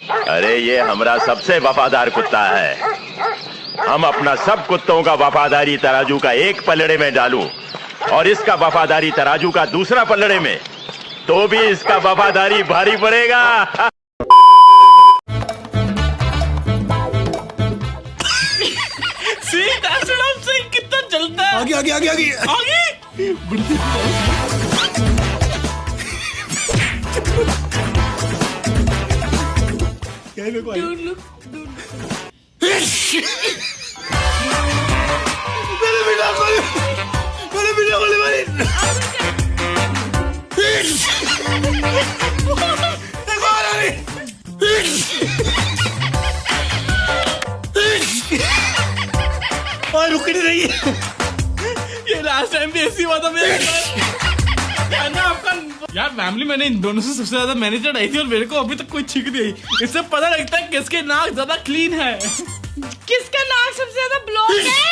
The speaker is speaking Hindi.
अरे ये हमारा सबसे वफादार कुत्ता है। हम अपना सब कुत्तों का वफादारी तराजू का एक पलड़े में डालूं और इसका वफादारी तराजू का दूसरा पलड़े में, तो भी इसका वफादारी भारी पड़ेगा। कितना चलता है। आगे आगे आगे आगे आगे और रुक नहीं रही है। ये लास्ट टाइम भी ऐसी हुआ था मेरे साथ। ना आपका यार फैमिली, मैंने इन दोनों से सबसे ज्यादा मैनेजर आई थी और मेरे को अभी तक कोई छिक नहीं आई। इससे पता लगता है किसके नाक ज्यादा क्लीन है। किसका नाक सबसे ज्यादा ब्लॉक है।